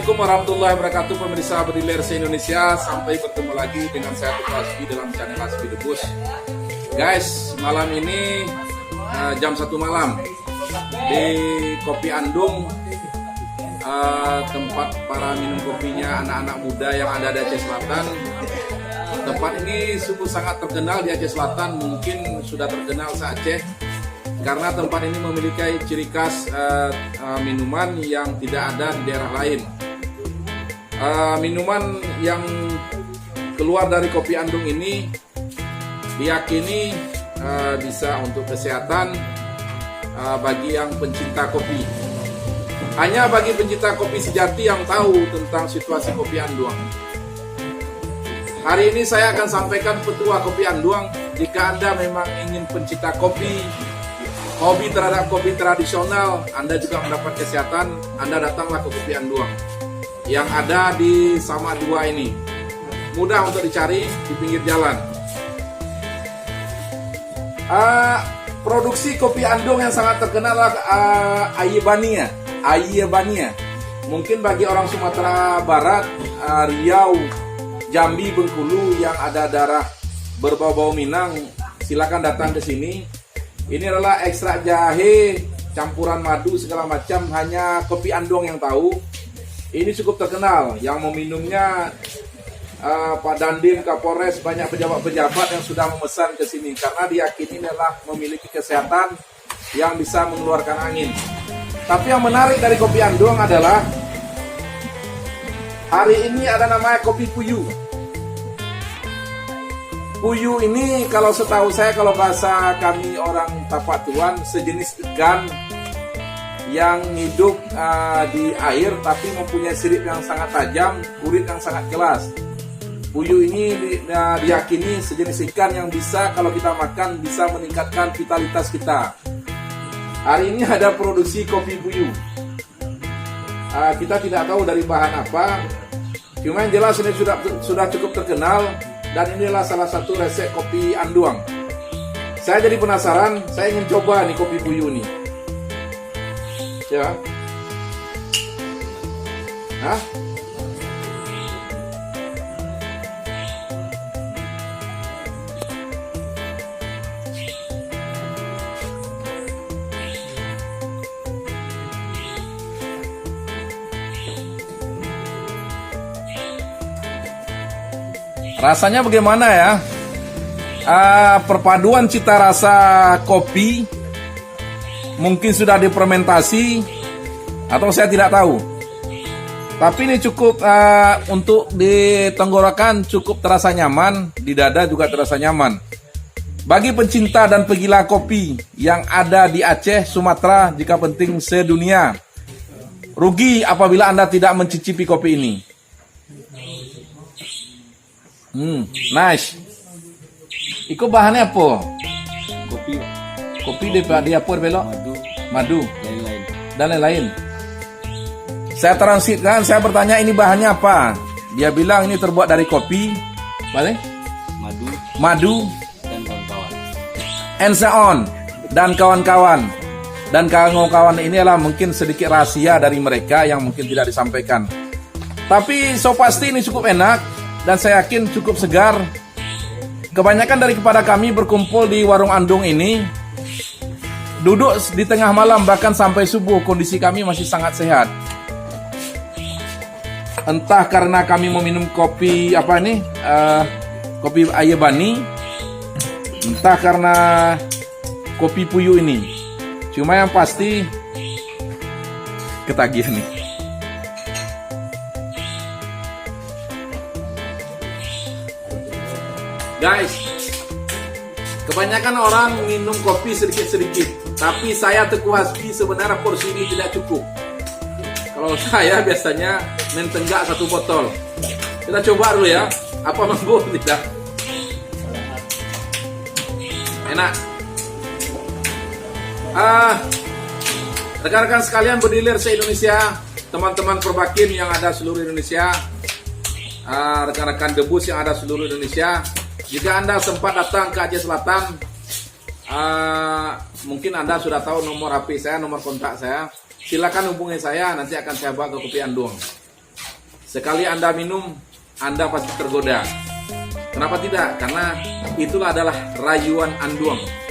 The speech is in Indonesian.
Assalamualaikum warahmatullahi wabarakatuh, pemirsa Bediler se-Indonesia. Sampai bertemu lagi dengan saya Tuku Hasbi dalam channel Hasbi The Bus. Guys, malam ini jam 1 malam di Kopi Andung, tempat para minum kopinya anak-anak muda yang ada di Aceh Selatan. Tempat ini sungguh sangat terkenal di Aceh Selatan, mungkin sudah terkenal se-Aceh, karena tempat ini memiliki ciri khas minuman yang tidak ada di daerah lain. Minuman yang keluar dari Kopi Andung ini diyakini bisa untuk kesehatan bagi yang pencinta kopi. Hanya bagi pencinta kopi sejati yang tahu tentang situasi Kopi Andung. Hari ini saya akan sampaikan petua Kopi Andung. Jika Anda memang ingin pencinta kopi, hobi terhadap kopi tradisional, Anda juga mendapat kesehatan, Anda datanglah ke Kopi Andung yang ada di Sama 2 ini. Mudah untuk dicari di pinggir jalan. Produksi Kopi Andung yang sangat terkenal adalah Ayebania. Mungkin bagi orang Sumatera Barat, Riau, Jambi, Bengkulu yang ada darah berbau-bau Minang, silakan datang ke sini. Ini adalah ekstrak jahe, campuran madu segala macam, hanya Kopi Andung yang tahu. Ini cukup terkenal, yang meminumnya Pak Dandim, Kapolres, banyak pejabat-pejabat yang sudah memesan ke sini karena diyakini adalah memiliki kesehatan yang bisa mengeluarkan angin. Tapi yang menarik dari Kopi Andung adalah hari ini ada namanya Kopi Puyuh. Puyuh ini kalau setahu saya, kalau bahasa kami orang Tapak Tuan, sejenis ikan yang hidup di air tapi mempunyai sirip yang sangat tajam, kulit yang sangat keras. Puyuh ini diyakini sejenis ikan yang bisa kalau kita makan bisa meningkatkan vitalitas kita. Hari ini ada produksi kopi puyuh. Kita tidak tahu dari bahan apa, cuma yang jelas ini sudah cukup terkenal. Dan inilah salah satu resep Kopi Andung. Saya jadi penasaran, saya ingin coba nih kopi puyuh nih. Ya. Hah? Rasanya bagaimana ya? Perpaduan cita rasa kopi mungkin sudah difermentasi atau saya tidak tahu. Tapi ini cukup untuk di tenggorokan cukup terasa nyaman, di dada juga terasa nyaman. Bagi pencinta dan pegila kopi yang ada di Aceh, Sumatera, jika penting sedunia, rugi apabila Anda tidak mencicipi kopi ini. Nice. Iko bahannya apa? Kopi. Kopi dia apa belok? Madu. Lain-lain. Dan lain-lain. Saya transitkan, saya bertanya ini bahannya apa? Dia bilang ini terbuat dari kopi, balik? Madu Dan kawan-kawan. and so on, dan kawan-kawan. Dan kawan-kawan ini adalah mungkin sedikit rahasia dari mereka yang mungkin tidak disampaikan. Tapi so pasti ini cukup enak. Dan saya yakin cukup segar. Kebanyakan kepada kami berkumpul di warung Andung ini, duduk di tengah malam bahkan sampai subuh, kondisi kami masih sangat sehat. Entah karena kami meminum kopi kopi Ayebani, entah karena kopi puyuh ini. Cuma yang pasti ketagihan nih. Guys, kebanyakan orang minum kopi sedikit-sedikit, tapi saya Teguh Hasbi sebenarnya porsi ini tidak cukup. Kalau saya biasanya mentenggak 1 botol. Kita coba dulu ya, apa mampu tidak? Enak. Rekan-rekan sekalian Bediler se-Indonesia, teman-teman perbakin yang ada seluruh Indonesia, rekan-rekan debus yang ada seluruh Indonesia. Jika Anda sempat datang ke Aceh Selatan, mungkin Anda sudah tahu nomor HP saya, nomor kontak saya. Silakan hubungi saya, nanti akan saya bawa ke Kopi Andung. Sekali Anda minum, Anda pasti tergoda. Kenapa tidak? Karena itulah adalah rayuan Anduang.